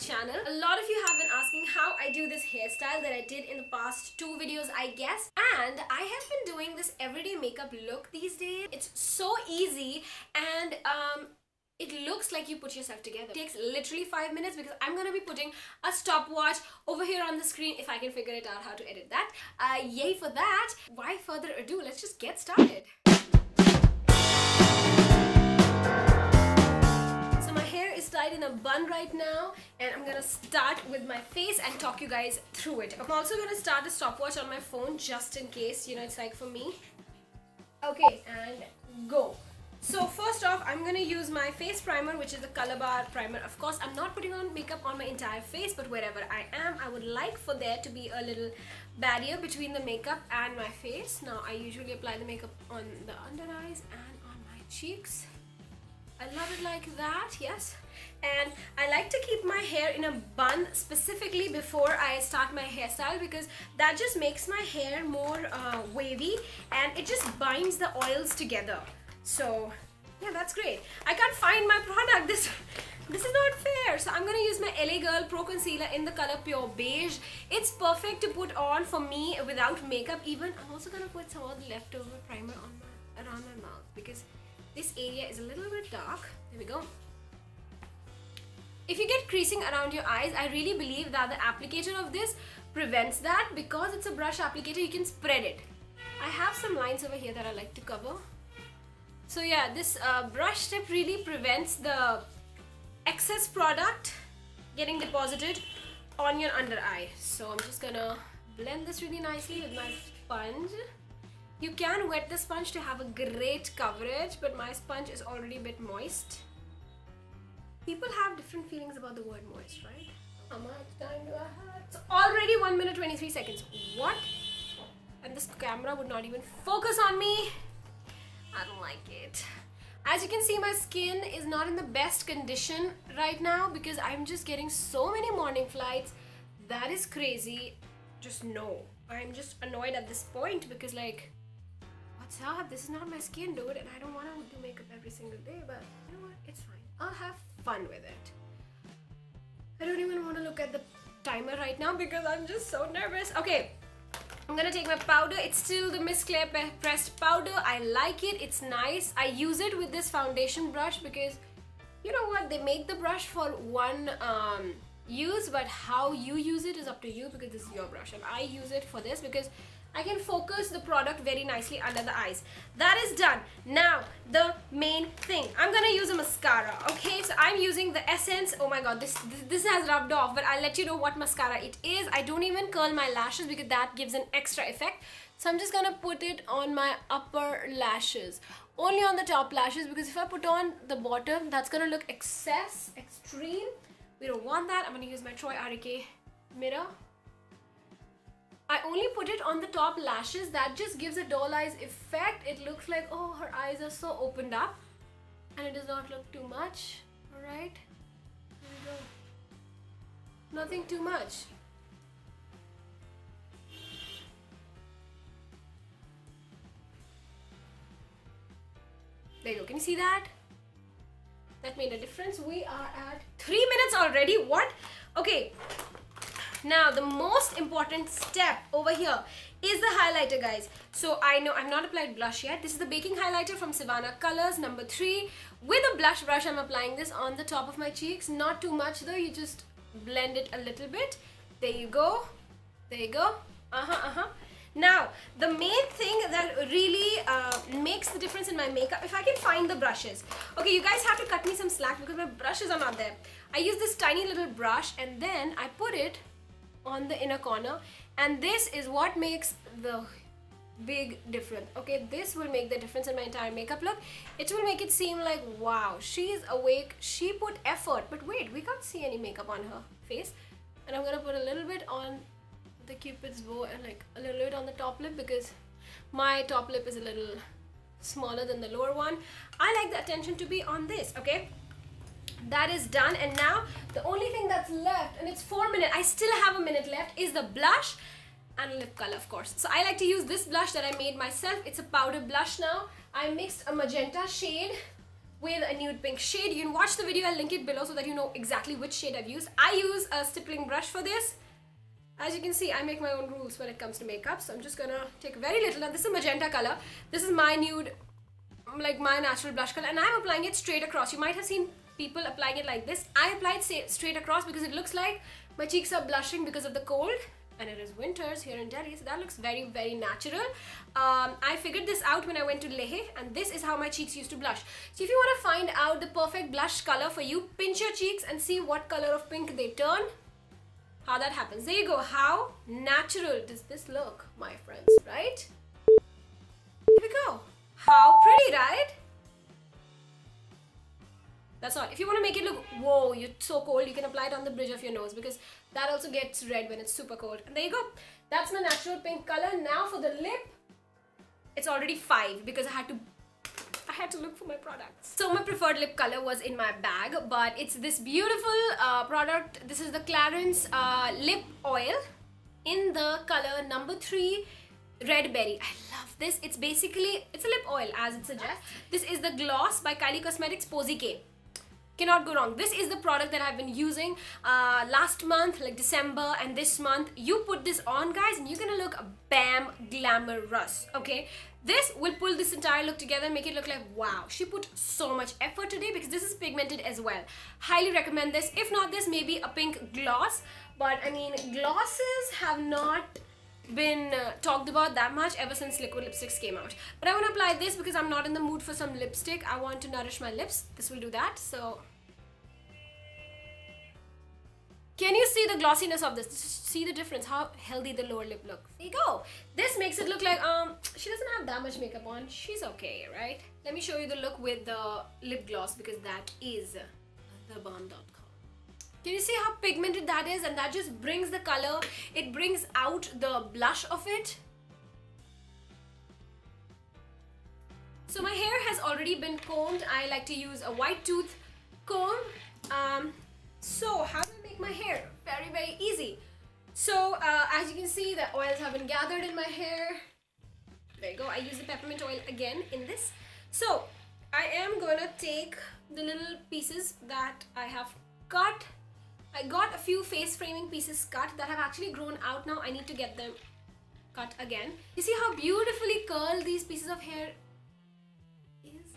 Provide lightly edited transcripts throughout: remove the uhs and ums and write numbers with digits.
channel. A lot of you have been asking how I do this hairstyle that I did in the past 2 videos, I guess. And I have been doing this everyday makeup look these days. It's so easy and it looks like you put yourself together. It takes literally 5 minutes because I'm gonna be putting a stopwatch over here on the screen if I can figure it out how to edit that. Yay for that. Why further ado, let's just get started. So my hair is tied in a bun right now and I'm gonna start with my face and talk you guys through it. I'm also gonna start a stopwatch on my phone just in case, you know, it's like for me. Okay, and go. So first off, I'm going to use my face primer, which is the Color Bar primer. Of course, I'm not putting on makeup on my entire face, but wherever I am, I would like for there to be a little barrier between the makeup and my face. Now, I usually apply the makeup on the under eyes and on my cheeks. I love it like that, yes. And I like to keep my hair in a bun specifically before I start my hairstyle because that just makes my hair more wavy and it just binds the oils together. So yeah, that's great. I can't find my product. This is not fair. So I'm gonna use my LA Girl Pro Concealer in the color Pure Beige. It's perfect to put on for me without makeup even. I'm also gonna put some of the leftover primer on around my mouth because this area is a little bit dark. There we go. If you get creasing around your eyes, I really believe that the applicator of this prevents that. Because it's a brush applicator, you can spread it. I have some lines over here that I like to cover. So yeah, this brush tip really prevents the excess product getting deposited on your under eye. So I'm just gonna blend this really nicely with my sponge. You can wet the sponge to have a great coverage, but my sponge is already a bit moist. People have different feelings about the word moist, right? How much time do I have? It's already 1 minute 23 seconds. What? And this camera would not even focus on me. I don't like it. As you can see, my skin is not in the best condition right now because I'm just getting so many morning flights. That is crazy. Just no. I'm just annoyed at this point because like, what's up? This is not my skin, dude, and I don't want to do makeup every single day, but you know what? It's fine. I'll have fun with it. I don't even want to look at the timer right now because I'm just so nervous. Okay. I'm gonna take my powder. It's still the Miss Claire pressed powder. I like it. It's nice. I use it with this foundation brush because you know what? They make the brush for one use, but how you use it is up to you because this is your brush. And I use it for this because I can focus the product very nicely under the eyes. That is done. Now, the main thing. I'm gonna use a mascara, okay? So I'm using the Essence. Oh my god, this has rubbed off, but I'll let you know what mascara it is. I don't even curl my lashes because that gives an extra effect. So I'm just gonna put it on my upper lashes. Only on the top lashes because if I put on the bottom, that's gonna look extreme. We don't want that. I'm gonna use my Troy RK mirror. I only put it on the top lashes. That just gives a doll eyes effect. It looks like, oh, her eyes are so opened up. And it does not look too much. Alright. Here we go. Nothing too much. There you go. Can you see that? That made a difference. We are at 3 minutes already. What? Okay. Now the most important step over here is the highlighter, guys. So I know I've not applied blush yet. This is the baking highlighter from Savannah Colors number 3. With a blush brush, I'm applying this on the top of my cheeks. Not too much though, you just blend it a little bit. There you go. There you go. Now, the main thing that really makes the difference in my makeup, if I can find the brushes. Okay, you guys have to cut me some slack because my brushes are not there. I use this tiny little brush and then I put it on the inner corner, and this is what makes the big difference. Okay, this will make the difference in my entire makeup look. It will make it seem like, wow, she's awake, she put effort. But wait, we can't see any makeup on her face. And I'm gonna put a little bit on the Cupid's bow and like a little bit on the top lip because my top lip is a little smaller than the lower one. I like the attention to be on this. Okay, that is done, and now the only thing that's left, and it's 4 minutes, I still have a minute left, is the blush and lip color, of course. So I like to use this blush that I made myself. It's a powder blush now. I mixed a magenta shade with a nude pink shade. You can watch the video, I'll link it below so that you know exactly which shade I've used. I use a stippling brush for this. As you can see, I make my own rules when it comes to makeup, so I'm just gonna take very little. Now this is magenta color. This is my nude, like my natural blush color, and I'm applying it straight across. You might have seen people applying it like this. I applied straight across because it looks like my cheeks are blushing because of the cold, and it is winters here in Delhi, so that looks very, very natural. I figured this out when I went to Leh, and this is how my cheeks used to blush. So if you want to find out the perfect blush color for you, pinch your cheeks and see what color of pink they turn. How that happens. There you go. How natural does this look, my friends, right? Here we go. How pretty, right? That's all. If you want to make it look, whoa, you're so cold, you can apply it on the bridge of your nose because that also gets red when it's super cold. And there you go. That's my natural pink color. Now for the lip, it's already 5 because I had to look for my products. So my preferred lip color was in my bag, but it's this beautiful product. This is the Clarins lip oil in the color number 3 red berry. I love this. It's a lip oil as it suggests. This is the gloss by Kylie Cosmetics Posy K. Cannot go wrong. This is the product that I've been using last month, like December, and this month. You put this on, guys, and you're gonna look bam glamorous. Okay, this will pull this entire look together, make it look like wow, she put so much effort today, because this is pigmented as well. Highly recommend this. If not this, maybe a pink gloss, but I mean glosses have not been talked about that much ever since liquid lipsticks came out. But I want to apply this because I'm not in the mood for some lipstick. I want to nourish my lips. This will do that. So can you see the glossiness of this? See the difference, how healthy the lower lip looks. There you go. This makes it look like she doesn't have that much makeup on. She's okay, right? Let me show you the look with the lip gloss, because that is thebomb.com. Can you see how pigmented that is? And that just brings the color, it brings out the blush of it. So my hair has already been combed. I like to use a white tooth comb. So how do I make my hair? Very, very easy. So as you can see, the oils have been gathered in my hair. There you go. I use the peppermint oil again in this. So I am gonna take the little pieces that I have cut. I got a few face framing pieces cut that have actually grown out now. I need to get them cut again. You see how beautifully curled these pieces of hair is?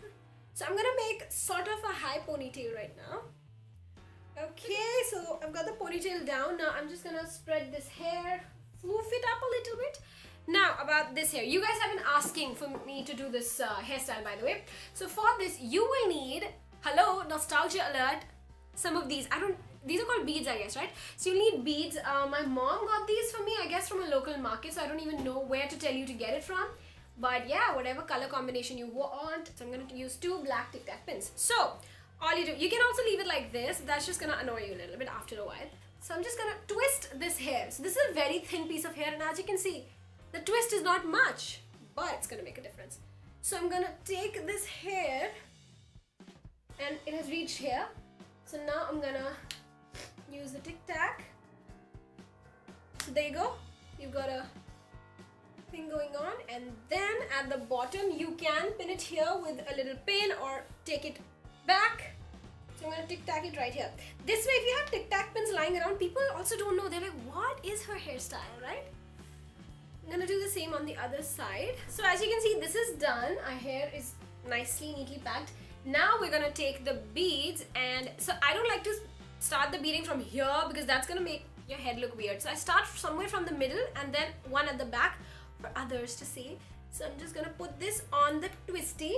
So I'm gonna make sort of a high ponytail right now. Okay, so I've got the ponytail down. Now I'm just gonna spread this hair, floof it up a little bit. Now about this hair, you guys have been asking for me to do this hairstyle, by the way. So for this, you will need, hello, nostalgia alert, some of these. These are called beads, I guess, right? So you need beads. My mom got these for me, I guess, from a local market, so I don't even know where to tell you to get it from. But yeah, whatever color combination you want. So I'm going to use 2 black Tic Tac pins. So all you do, you can also leave it like this. That's just going to annoy you a little bit after a while. So I'm just going to twist this hair. So this is a very thin piece of hair, and as you can see, the twist is not much, but it's going to make a difference. So I'm going to take this hair, and it has reached here. So now I'm going to use the Tic Tac. So there you go. You've got a thing going on, and then at the bottom you can pin it here with a little pin or take it back. So I'm going to Tic Tac it right here. This way, if you have Tic Tac pins lying around, people also don't know. They're like, what is her hairstyle, right? I'm going to do the same on the other side. So as you can see, this is done. Our hair is nicely, neatly packed. Now we're going to take the beads, and so I don't like to start the beading from here because that's going to make your head look weird. So I start somewhere from the middle and then one at the back for others to see. So I'm just going to put this on the twisty.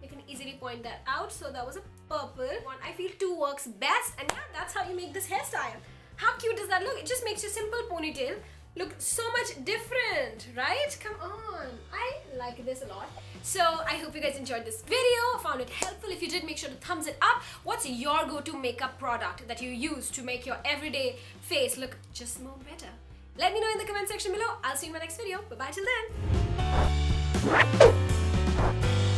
You can easily point that out. So that was a purple one. I feel 2 works best, and yeah, that's how you make this hairstyle. How cute does that look? It just makes your simple ponytail look so much different, right? Come on, I like this a lot. So I hope you guys enjoyed this video, found it helpful. If you did, make sure to thumbs it up. What's your go-to makeup product that you use to make your everyday face look just more better? Let me know in the comment section below. I'll see you in my next video. Bye bye till then.